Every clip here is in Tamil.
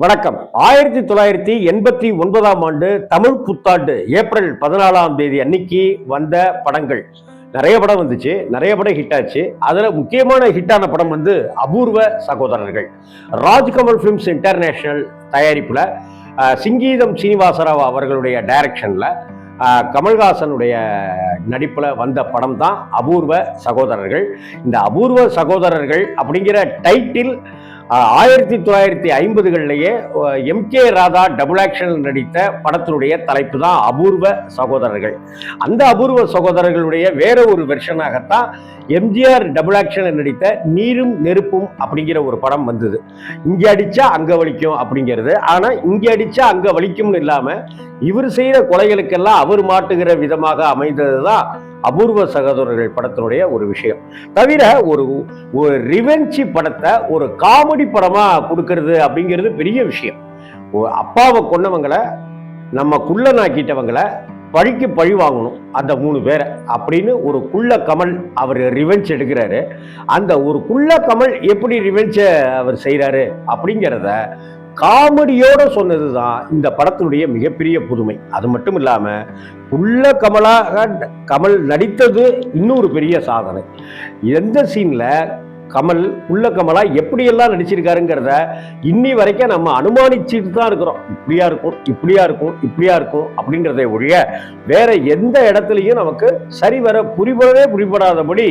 வணக்கம். 1989ஆம் ஆண்டு தமிழ் புத்தாண்டு ஏப்ரல் 14ஆம் தேதி அன்னைக்கு வந்த படங்கள் நிறைய படம் வந்துச்சு, நிறைய படம் ஹிட் ஆச்சு. அதுல முக்கியமான ஹிட்டான படம் வந்து அபூர்வ சகோதரர்கள். ராஜ்கமல் பிலிம்ஸ் இன்டர்நேஷனல் தயாரிப்புல சிங்கீதம் சீனிவாசராவ் அவர்களுடைய டைரக்ஷன்ல கமல்ஹாசனுடைய நடிப்புல வந்த படம் தான் அபூர்வ சகோதரர்கள். இந்த அபூர்வ சகோதரர்கள் அப்படிங்கிற title 1950களிலேயே MK. Radha double action நடித்த படத்தினுடைய தலைப்பு தான் அபூர்வ சகோதரர்கள். அந்த அபூர்வ சகோதரர்களுடைய வேற ஒரு வெர்ஷனாகத்தான் எம்ஜிஆர் டபுள் ஆக்ஷன் நடித்த நீரும் நெருப்பும் அப்படிங்கிற ஒரு படம் வந்தது. இங்க அடிச்சா அங்க வலிக்கும் அப்படிங்கிறது. ஆனா இங்க அடிச்சா அங்க வலிக்கும்னு இல்லாம இவர் செய்யற கொலைகளுக்கெல்லாம் அவர் மாட்டுகிற விதமாக அமைந்ததுதான் அபூர்வ சகோதரர்கள் படத்தினுடைய ஒரு விஷயம். தவிர ஒரு ரிவெஞ்சி படத்தை ஒரு காமெடி படமா கொடுக்கறது அப்படிங்கிறது பெரிய விஷயம். அப்பாவை கொன்னவங்களை நம்ம குள்ளனாக்கிட்டவங்களை பழிக்கு பழி வாங்கணும் அந்த 3 பேரை அப்படின்னு ஒரு குள்ள கமல் அவர் ரிவெஞ்ச் எடுக்கிறாரு. அந்த ஒரு குள்ள கமல் எப்படி ரிவெஞ்சை அவர் செய்யறாரு அப்படிங்கிறத காமெடியோட சொன்னதுதான் இந்த படத்தினுடைய மிகப்பெரிய புதுமை. அது மட்டும் இல்லாம உள்ள கமல் நடித்தது இன்னொரு பெரிய சாதனை. எந்த சீன்ல கமல் உள்ள கமலா எப்படியெல்லாம் நடிச்சிருக்காருங்கிறத இன்னி வரைக்கும் நம்ம அனுமானிச்சுட்டு தான் இருக்கிறோம். இப்படியா இருக்கும், இப்படியா இருக்கும், இப்படியா இருக்கும் அப்படிங்கிறத ஒழிய வேற எந்த இடத்துலையும் நமக்கு சரிவர புரிபடாதபடி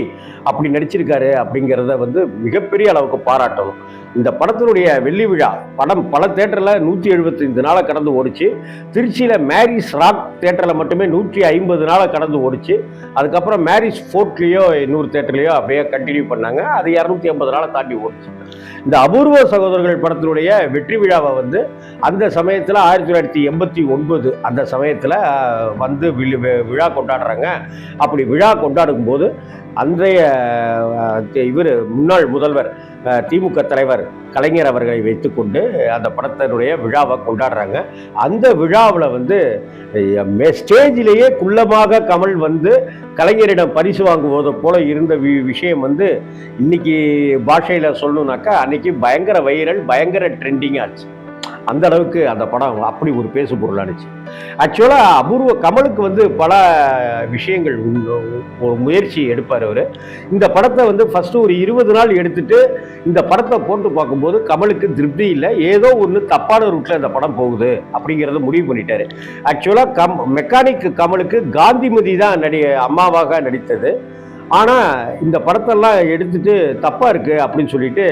அப்படி நடிச்சிருக்காரு அப்படிங்கிறத வந்து மிகப்பெரிய அளவுக்கு பாராட்டணும். இந்த படத்தினுடைய வெள்ளி விழா படம் பல தேட்டரில் 175 நாளை கடந்து ஓடிச்சு. திருச்சியில் மேரிஸ் ராக் தேட்டரில் மட்டுமே 150 நாளை கடந்து ஓடிச்சு. அதுக்கப்புறம் மேரிஸ் ஃபோர்ட்லேயோ இன்னொரு தேட்டர்லையோ அப்படியே கண்டினியூ பண்ணாங்க. அது 250 நாளை தாண்டி ஓடிச்சு. இந்த அபூர்வ சகோதரர்கள் படத்தினுடைய வெற்றி விழாவை வந்து அந்த சமயத்தில் 1989 அந்த சமயத்தில் வந்து விழா கொண்டாடுறாங்க. அப்படி விழா கொண்டாடும் போது அன்றைய இவர் முன்னாள் முதல்வர் திமுக தலைவர் கலைஞர் அவர்களை வைத்துக்கொண்டு அந்த படத்தினுடைய விழாவை கொண்டாடுறாங்க. அந்த விழாவில் வந்து ஸ்டேஜிலேயே குள்ளமாக கமல் வந்து கலைஞரிடம் பரிசு வாங்குவது போல இருந்த விஷயம் வந்து இன்னைக்கு பாஷையில் சொல்லணும்னாக்கா அன்னைக்கு பயங்கர வைரல், பயங்கர ட்ரெண்டிங் ஆச்சு. அந்த அளவுக்கு அந்த படம் அப்படி ஒரு பேசு பொருளானுச்சு. ஆக்சுவலா அபூர்வ கமலுக்கு வந்து பல விஷயங்கள் ஒரு முயற்சி எடுப்பார் அவர். இந்த படத்தை வந்து ஃபர்ஸ்ட் ஒரு 20 நாள் எடுத்துட்டு இந்த படத்தை போட்டு பார்க்கும்போது கமலுக்கு திருப்தி இல்லை, ஏதோ ஒன்று தப்பான ரூட்ல இந்த படம் போகுது அப்படிங்கிறத முடிவு பண்ணிட்டாரு. ஆக்சுவலா மெக்கானிக் கமலுக்கு காந்திமதி தான் அம்மாவாக நடித்தது. ஆனால் இந்த படத்தெல்லாம் எடுத்துட்டு தப்பாக இருக்குது அப்படின்னு சொல்லிட்டு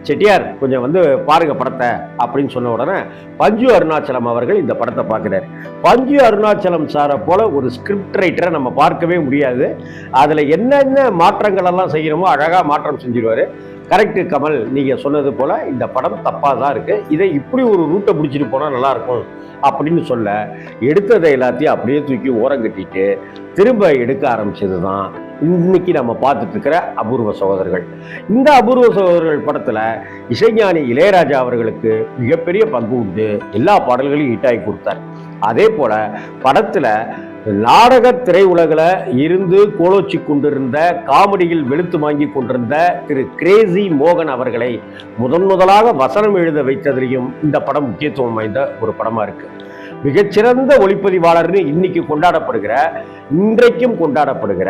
செட்டியார் கொஞ்சம் வந்து பாருங்க படத்தை அப்படின்னு சொன்ன உடனே பஞ்சு அருணாச்சலம் அவர்கள் இந்த படத்தை பார்க்குறாரு. பஞ்சு அருணாச்சலம் சாரை போல ஒரு ஸ்கிரிப்ட் ரைட்டரை நம்ம பார்க்கவே முடியாது. அதில் என்னென்ன மாற்றங்கள் எல்லாம் செய்யணுமோ அழகாக மாற்றம் செஞ்சிருவார். கரெக்டு கமல், நீங்கள் சொன்னது போல் இந்த படம் தப்பாக தான் இருக்குது, இதை இப்படி ஒரு ரூட்டை பிடிச்சிட்டு போனால் நல்லாயிருக்கும் அப்படின்னு சொல்ல எடுத்ததை எல்லாத்தையும் அப்படியே தூக்கி ஓரங்கட்டிட்டு திரும்ப எடுக்க ஆரம்பிச்சது தான் இன்னைக்கு நம்ம பார்த்துட்டு இருக்கிற அபூர்வ சகோதரர்கள். இந்த அபூர்வ சகோதரர்கள் படத்தில் இசைஞானி இளையராஜா அவர்களுக்கு மிகப்பெரிய பங்கு உண்டு. எல்லா பாடல்களையும் ஹிட்டாகி கொடுத்தார். அதே போல படத்தில் நாடக திரையுலகில் இருந்து கோலோச்சி கொண்டிருந்த காமெடியில் வெளுத்து வாங்கி கொண்டிருந்த திரு கிரேசி மோகன் அவர்களை முதலாக வசனம் எழுத வைத்ததிலையும் இந்த படம் முக்கியத்துவம் வாய்ந்த ஒரு படமா இருக்கு. மிகச்சிறந்த ஒளிப்பதிவாளர்னு இன்னைக்கு கொண்டாடப்படுகிற, இன்றைக்கும் கொண்டாடப்படுகிற,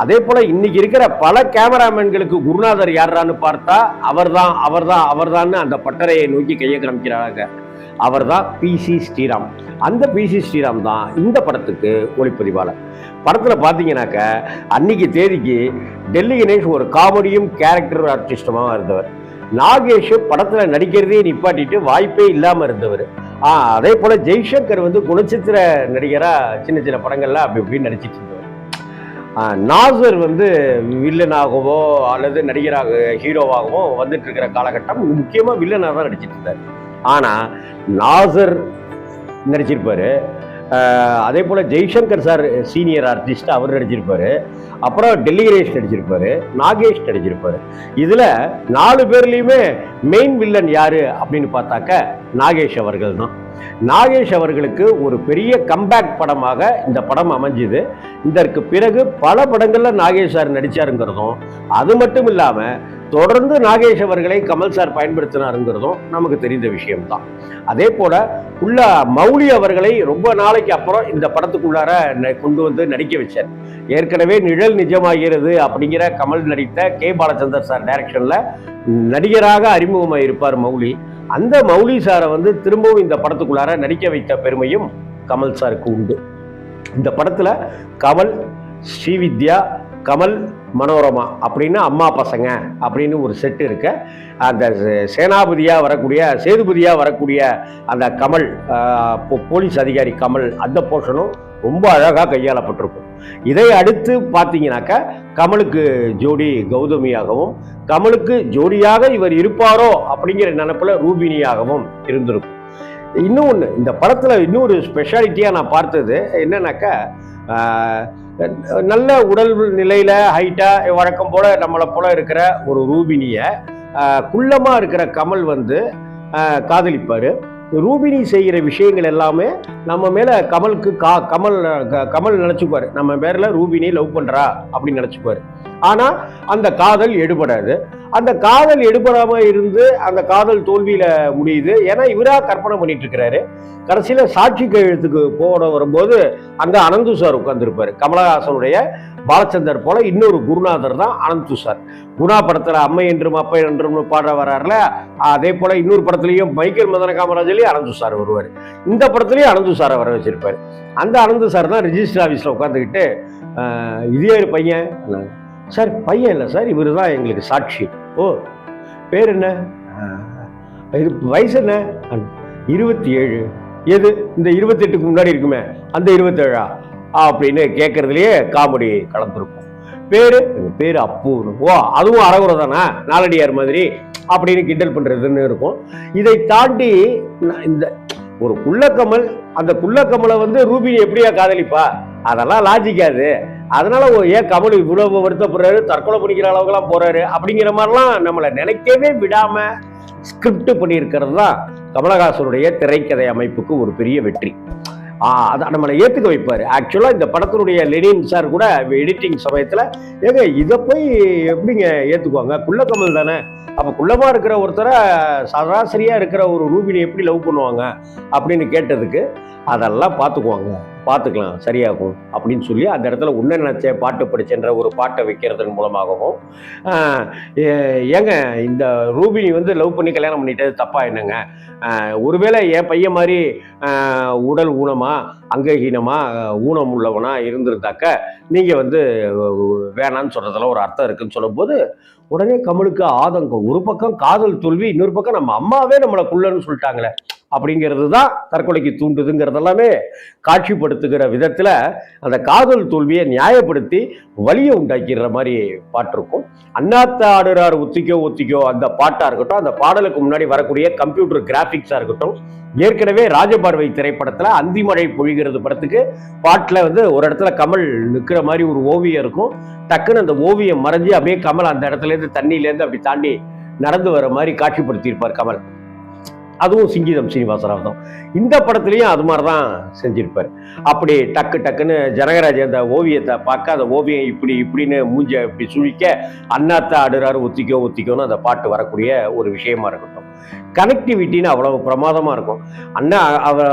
அதே போல இன்னைக்கு இருக்கிற பல கேமராமேன்களுக்கு குருநாதர் யாரான்னு பார்த்தா அவர்தான் அந்த பட்டறையை நோக்கி கையை காமிக்கிறாங்க. அவர் தான் பி.சி. ஸ்ரீராம். அந்த பி.சி. ஸ்ரீராம் தான் இந்த படத்துக்கு ஒளிப்பதிவாளர். படத்தில் பார்த்தீங்கன்னாக்க அன்னைக்கு தேதிக்கு டெல்லி கணேஷ் ஒரு காமெடியும் கேரக்டர் ஆர்டிஸ்டுமாக இருந்தவர். நாகேஷ் படத்தில் நடிக்கிறதே நிப்பாட்டிட்டு வாய்ப்பே இல்லாமல் இருந்தவர். அதே போல ஜெய்சங்கர் வந்து குணச்சித்திர நடிகராக சின்ன சின்ன படங்கள்ல அப்படி இப்படின்னு நடிச்சிட்டு இருந்தவர். நாசர் வந்து வில்லனாகவோ அல்லது நடிகராக ஹீரோவாகவோ வந்துட்டு இருக்கிற காலகட்டம் முக்கியமாக வில்லனாக தான் நடிச்சிட்டு இருந்தார். ஆனால் நாசர் நடிச்சிருப்பாரு. அதே போல் ஜெய்சங்கர் சார் சீனியர் ஆர்டிஸ்ட் அவர் நடிச்சிருப்பாரு. அப்புறம் டெல்லி கணேஷ் நடிச்சிருப்பாரு, நாகேஷ் நடிச்சிருப்பாரு. இதில் 4 பேர்லையுமே மெயின் வில்லன் யாரு அப்படின்னு பார்த்தாக்க நாகேஷ் அவர்கள் தான். நாகேஷ் அவர்களுக்கு ஒரு பெரிய கம்பேக் படமாக இந்த படம் அமைஞ்சுது. இதற்கு பிறகு பல படங்கள்ல நாகேஷ் சார் நடிச்சாருங்கிறதும், அது மட்டும் இல்லாம தொடர்ந்து நாகேஷ் அவர்களை கமல் சார் பயன்படுத்தினாருங்கிறதும் நமக்கு தெரிந்த விஷயம்தான். அதே போல உள்ள மௌலி அவர்களை ரொம்ப நாளைக்கு அப்புறம் இந்த படத்துக்குள்ளார கொண்டு வந்து நடிக்க வச்சார். ஏற்கனவே நிழல் நிஜமாகிறது அப்படிங்கிற கமல் நடித்த கே பாலச்சந்தர் சார் டைரக்ஷன்ல நடிகராக அறிமுகமாக இருப்பார் மௌலி. அந்த மௌலி சாரை வந்து திரும்பவும் இந்த படத்துக்குள்ளார நடிக்க வைத்த பெருமையும் கமல் சாருக்கு உண்டு. இந்த படத்துல கமல், ஸ்ரீவித்யா, கமல், மனோரமா அப்படின்னு அம்மா பசங்க அப்படின்னு ஒரு செட்டு இருக்கு. அந்த சேனாபதியா வரக்கூடிய சேதுபதியா வரக்கூடிய அந்த கமல், போலீஸ் அதிகாரி கமல், அந்த போர்ஷனும் ரொம்ப அழகாக கையாளப்பட்டிருக்கும். இதை அடுத்து பார்த்தீங்கன்னாக்கா கமலுக்கு ஜோடி கௌதமியாகவும், கமலுக்கு ஜோடியாக இவர் இருப்பாரோ அப்படிங்கிற நினைப்புல ரூபினியாகவும் இருந்திருக்கும். இன்னும் ஒன்று, இந்த படத்தில் இன்னொரு ஸ்பெஷாலிட்டியாக நான் பார்த்தது என்னன்னாக்கா, நல்ல உடல் நிலையில ஹைட்டா வழக்கம் போல நம்மளை போல இருக்கிற ஒரு ரூபினியை குள்ளமா இருக்கிற கமல் வந்து காதலிப்பாரு. ரூபினி செய்கிற விஷயங்கள் எல்லாமே நம்ம மேல கமலுக்கு கமல் நினைச்சுக்குவாரு, நம்ம பேர்ல ரூபினி லவ் பண்றா அப்படின்னு நினைச்சுக்குவாரு. ஆனா அந்த காதல் எடுபடாது. அந்த காதல் எடுபடாம இருந்து அந்த காதல் தோல்வியில முடியுது. ஏன்னா இவரா கற்பனை பண்ணிட்டு இருக்கிறாரு. கடைசியில சாட்சி கையெழுத்துக்கு போட வரும்போது அங்க அனந்து சார் உட்கார்ந்துருப்பாரு. கமலஹாசனுடைய பாலச்சந்தர் போல இன்னொரு குருநாதர் தான் அனந்து சார். குணா படத்துல அம்மை என்றும் அப்பை என்றும் பாடுற வர்றாருல, அதே போல இன்னொரு படத்துலயும் மைக்கேல் மதன காமராஜ்லயும் அனந்து சார் வருவார். இந்த படத்துலயும் அனந்து சாரை வர வச்சிருப்பாரு. அந்த அனந்து சார் தான் ரிஜிஸ்டர் ஆஃபீஸ்ல உட்காந்துக்கிட்டு, இதே ஒரு பையன் சார், பையன் இல்லை சார், இவரு தான் எங்களுக்கு சாட்சி. ஓ, பேர் என்ன, இது வயசு என்ன, 27. எது இந்த 28க்கு முன்னாடி இருக்குமே அந்த 27 அப்படின்னு கேட்கறதுலயே காமெடி கலந்துருக்கும். பேரு அப்பு. ஓ, அதுவும் அறகுறை தானே, நாலடியார் மாதிரி அப்படின்னு கிண்டல் பண்றதுன்னு இருக்கும். இதை தாண்டி இந்த ஒரு குள்ளக்கமல், அந்த குள்ளக்கமலை வந்து ரூபினி எப்படியா காதலிப்பா, அதெல்லாம் லாஜிக்காது. அதனால ஏன் கமல் இவ்வளவு வருத்தப்படுறாரு, தற்கொலை பண்ணிக்கிற அளவுக்குலாம் போறாரு அப்படிங்கிற மாதிரிலாம் நம்மளை நினைக்கவே விடாம ஸ்கிரிப்ட் பண்ணியிருக்கிறது தான் கமலஹாசனுடைய திரைக்கதை அமைப்புக்கு ஒரு பெரிய வெற்றி. அதை நம்மளை ஏற்றுக்க வைப்பார். ஆக்சுவலாக இந்த படத்தினுடைய லெனின் சார் கூட எடிட்டிங் சமயத்தில், ஏங்க இதை போய் எப்படிங்க ஏற்றுக்குவாங்க, குள்ளக்கமல் தானே, அப்போ குள்ளமாக இருக்கிற ஒருத்தரை சராசரியாக இருக்கிற ஒரு ரூபினி எப்படி லவ் பண்ணுவாங்க அப்படின்னு கேட்டதுக்கு, அதெல்லாம் பார்த்துக்கலாம் சரியாகும் அப்படின்னு சொல்லி அந்த இடத்துல உன்ன நினைச்ச பாட்டு படிச்சென்ற ஒரு பாட்டை வைக்கிறதன் மூலமாகவும், ஏங்க இந்த ரூபினி வந்து லவ் பண்ணி கல்யாணம் பண்ணிட்டது தப்பா என்னங்க, ஒருவேளை என் பையன் மாதிரி உடல் ஊனமா அங்கஹீனமா ஊனம் உள்ளவனா இருந்திருந்தாக்க நீங்க வந்து வேணான்னு சொல்றதுல ஒரு அர்த்தம் இருக்குன்னு சொல்லும் போது உடனே கமலுக்கு ஆதங்கம். ஒரு பக்கம் காதல் தோல்வி, இன்னொரு பக்கம் நம்ம அம்மாவே நம்மளை குள்ளன்னு சொல்லிட்டாங்களே அப்படிங்கிறது தான் தற்கொலைக்கு தூண்டுதுங்கிறதெல்லாமே காட்சிப்படுத்துகிற விதத்துல அந்த காதல் தோல்வியை நியாயப்படுத்தி வலியை உண்டாக்கிற மாதிரி பாட்டு இருக்கும். அண்ணாத்த ஆடுறார் ஒத்திக்கோ அந்த பாட்டா இருக்கட்டும், அந்த பாடலுக்கு முன்னாடி வரக்கூடிய கம்ப்யூட்டர் கிராபிக்ஸா இருக்கட்டும், ஏற்கனவே ராஜபார்வை திரைப்படத்துல அந்திமழை பொழிகிறது படத்துக்கு பாட்டுல வந்து ஒரு இடத்துல கமல் நிற்கிற மாதிரி ஒரு ஓவியம் இருக்கும். டக்குன்னு அந்த ஓவியம் மறைஞ்சு அப்படியே கமல் அந்த இடத்துல இருந்து தண்ணியில இருந்து அப்படி தாண்டி நடந்து வர மாதிரி காட்சிப்படுத்தி இருப்பார் கமல். அதுவும் சிங்கீதம் சீனிவாசராவ் தான். இந்த படத்துலையும் அது மாதிரி தான் செஞ்சிருப்பார். அப்படி டக்குன்னு ஜனகராஜ் அந்த ஓவியத்தை பார்க்க அந்த ஓவியம் இப்படின்னு மூஞ்ச இப்படி சுழிக்க அண்ணாத்த ஆடுறாரு ஒத்திக்கோன்னு அந்த பாட்டு வரக்கூடிய ஒரு விஷயமா இருக்கட்டும். கனெக்டிவிட்டின்னு அவ்வளவு பிரமாதமா இருக்கும். அண்ணா அவர்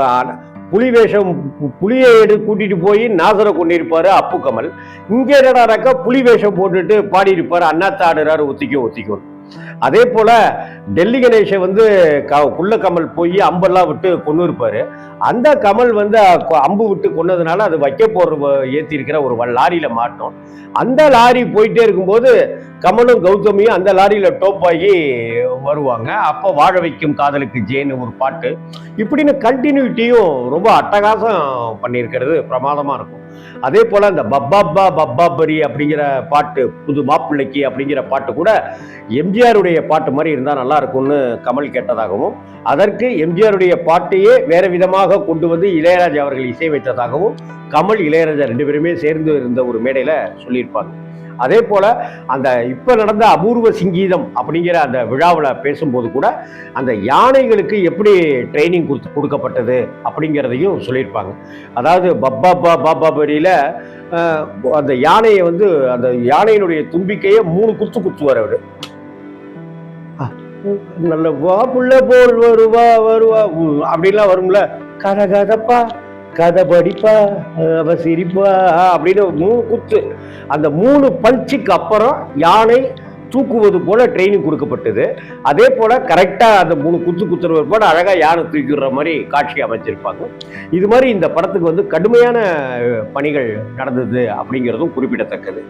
புலியை கூட்டிட்டு போய் நாசரை கொண்டிருப்பாரு அப்பு கமல். இங்க என்னடாக்கா புலி வேஷம் போட்டுட்டு பாடி இருப்பாரு அண்ணாத்த ஆடுறாரு ஒத்திக்கோ. அதே போல டெல்லி கணேஷை வந்து குள்ள கமல் போய் அம்பெல்லாம் விட்டு கொண்டு இருப்பாரு. அந்த கமல் வந்து அம்பு விட்டு கொன்னதுனால அது வைக்க போற ஏற்றி இருக்கிற ஒரு லாரியில மாட்டோம். அந்த லாரி போயிட்டே இருக்கும்போது கமலும் கௌதமியும் அந்த லாரியில டோப் ஆகி வருவாங்க. அப்போ வாழ வைக்கும் காதலுக்கு ஜேன்னு ஒரு பாட்டு, இப்படின்னு கண்டினியூட்டியும் ரொம்ப அட்டகாசம் பண்ணியிருக்கிறது பிரமாதமா இருக்கும். அதே போல அந்த பப்பாபரி அப்படிங்கிற பாட்டு, புது மாப்பிள்ளைக்கு அப்படிங்கிற பாட்டு கூட எம்ஜிஆருடைய பாட்டு மாதிரி இருந்தா நல்லா இருக்கும்னு கமல் கேட்டதாகவும், அதற்கு எம்ஜிஆருடைய பாட்டையே வேற விதமாக கொண்டு வந்து இளையராஜா அவர்கள் இசையமைத்ததாகவும் கமல் இளையராஜா 2 பேருமே சேர்ந்து இருந்த ஒரு மேடையில சொல்லியிருப்பாங்க. அதே போல் அந்த இப்போ நடந்த அபூர்வ சிங்கீதம் அப்படிங்கிற அந்த விழாவில் பேசும்போது கூட அந்த யானைகளுக்கு எப்படி ட்ரைனிங் கொடுக்கப்பட்டது அப்படிங்கிறதையும் சொல்லியிருப்பாங்க. அதாவது பப்பா பாபாபரியில் அந்த யானையை வந்து அந்த யானையினுடைய தும்பிக்கையை 3 குத்துவார் அவர். நல்ல வா புள்ள போல் வருவா அப்படின்லாம் வரும்ல, கதப்பா கதை படிப்பா அவ சிரிப்பா அப்படின்னு 3 குத்து. அந்த 3 பஞ்சுக்கு அப்புறம் யானை தூக்குவது போல ட்ரைனிங் கொடுக்கப்பட்டது. அதே போல கரெக்டா அந்த 3 குத்துறது போல அழகா யானை தூக்கிடுற மாதிரி காட்சி அமைச்சிருப்பாங்க. இது மாதிரி இந்த படத்துக்கு வந்து கடுமையான பணிகள் நடந்தது அப்படிங்கிறதும் குறிப்பிடத்தக்கது.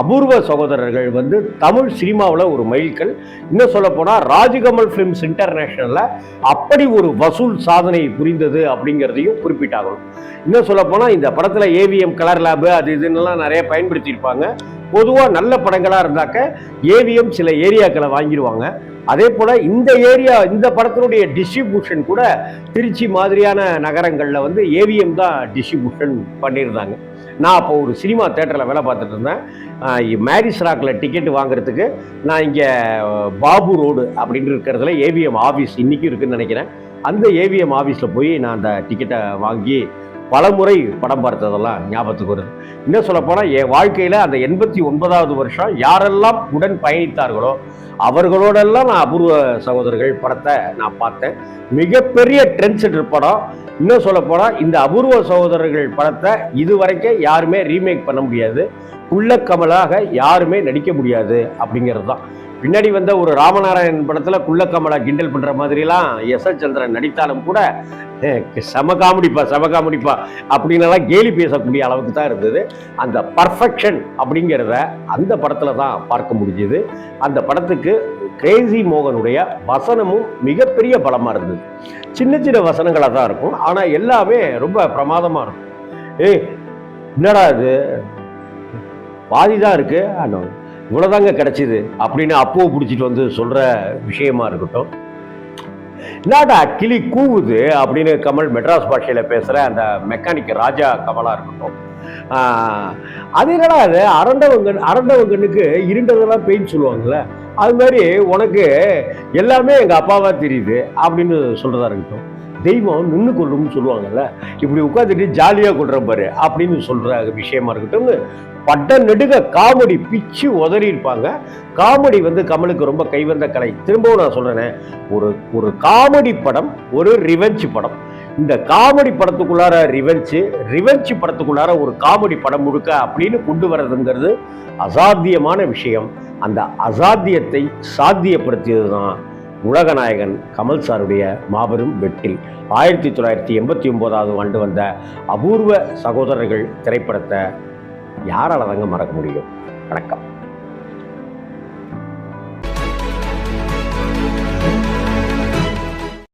அபூர்வ சகோதரர்கள் வந்து தமிழ் சினிமாவில் ஒரு மைல்கல். இன்னும் சொல்ல போனா ராஜ்கமல் பிலிம்ஸ் இன்டர்நேஷனல்ல அப்படி ஒரு வசூல் சாதனை புரிந்தது அப்படிங்கிறதையும் குறிப்பிட்டாகணும். இன்னும் சொல்ல போனா இந்த படத்துல ஏவிஎம் கலர் லேபு அது இதுன்னெல்லாம் நிறைய பயன்படுத்தியிருப்பாங்க. பொதுவாக நல்ல படங்களாக இருந்தாக்க ஏவிஎம் சில ஏரியாக்களை வாங்கிடுவாங்க. அதே போல் இந்த படத்தினுடைய டிஸ்ட்ரிபியூஷன் கூட திருச்சி மாதிரியான நகரங்களில் வந்து ஏவிஎம் தான் டிஸ்ட்ரிபியூஷன் பண்ணியிருந்தாங்க. நான் அப்போ ஒரு சினிமா தேட்டரில் வேலை பார்த்துட்டு இருந்தேன். மேரிஸ் ராக்கில் டிக்கெட் வாங்குறதுக்கு நான் இங்கே பாபு ரோடு அப்படின்னு இருக்கிறதுல ஏவிஎம் ஆஃபீஸ் இன்றைக்கும் இருக்குதுன்னு நினைக்கிறேன். அந்த ஏவிஎம் ஆஃபீஸில் போய் நான் அந்த டிக்கெட்டை வாங்கி பலமுறை படம் பார்த்ததெல்லாம் ஞாபகத்துக்கு வருது. இன்னும் சொல்லப்போனால் என் வாழ்க்கையில் அந்த 89வது வருஷம் யாரெல்லாம் உடன் பயணித்தார்களோ அவர்களோடெல்லாம் நான் அபூர்வ சகோதரர்கள் படத்தை நான் பார்த்தேன். மிகப்பெரிய ட்ரெண்ட் செட்டர் படம். இன்னும் சொல்லப்போனால் இந்த அபூர்வ சகோதரர்கள் படத்தை இதுவரைக்கும் யாருமே ரீமேக் பண்ண முடியாது, குள்ளக்கமலாக யாருமே நடிக்க முடியாது அப்படிங்கிறது தான். பின்னாடி வந்த ஒரு ராமநாராயணன் படத்தில் குள்ளக்கமலா கிண்டல் பண்ணுற மாதிரிலாம் எஸ்.எஸ். சந்திரன் நடித்தாலும் கூட செம காமெடிப்பா அப்படின்னலாம் கேலி பேசக்கூடிய அளவுக்கு தான் இருந்தது. அந்த பர்ஃபெக்ஷன் அப்படிங்கிறத அந்த படத்தில் தான் பார்க்க முடிஞ்சது. அந்த படத்துக்கு கிரேசி மோகனுடைய வசனமும் மிகப்பெரிய பலமாக இருந்தது. சின்ன வசனங்களாக தான் இருக்கும், ஆனால் எல்லாமே ரொம்ப பிரமாதமாக இருக்கும். என்னடா இது பாதி தான் இருக்கு, இவ்வளோதாங்க கிடைச்சிது அப்படின்னு அப்போ பிடிச்சிட்டு வந்து சொல்கிற விஷயமா இருக்கட்டும். என்னடா கிளி கூவுது அப்படின்னு கமல் மெட்ராஸ் பாஷையில் பேசுகிற அந்த மெக்கானிக் ராஜா கமலாக இருக்கட்டும். அது என்னடா அது அரண்டவங்கனுக்கு இருண்டதெல்லாம் பெயின் சொல்லுவாங்கள்ல, அது மாதிரி உனக்கு எல்லாமே எங்கள் அப்பாவாக தெரியுது அப்படின்னு சொல்கிறதா இருக்கட்டும். தெய்வம் நின்று கொள்ளும்னு சொல்லுவாங்கல்ல, இப்படி உட்காந்துட்டு ஜாலியாக கொள்ற பாரு அப்படின்னு சொல்கிற விஷயமா இருக்கட்டும். பட்ட நெடுக காமெடி பிச்சு உதறி இருப்பாங்க. காமெடி வந்து கமலுக்கு ரொம்ப கைவந்த கலை. திரும்பவும் நான் சொல்றேனே, ஒரு காமெடி படம், ஒரு ரிவெஞ்ச் படம். இந்த காமெடி படத்துக்குள்ளார ரிவெஞ்ச் படத்துக்குள்ளார ஒரு காமெடி படம் முழுக்க அப்படின்னு கொண்டு வர்றதுங்கிறது அசாத்தியமான விஷயம். அந்த அசாத்தியத்தை சாத்தியப்படுத்தியது தான் உலகநாயகன் கமல் சாருடைய மாபெரும் வெற்றி. 1989ஆவது ஆண்டு வந்த அபூர்வ சகோதரர்கள் திரைப்படத்தை யாரால தாங்க மறக்க முடியும்? வணக்கம்.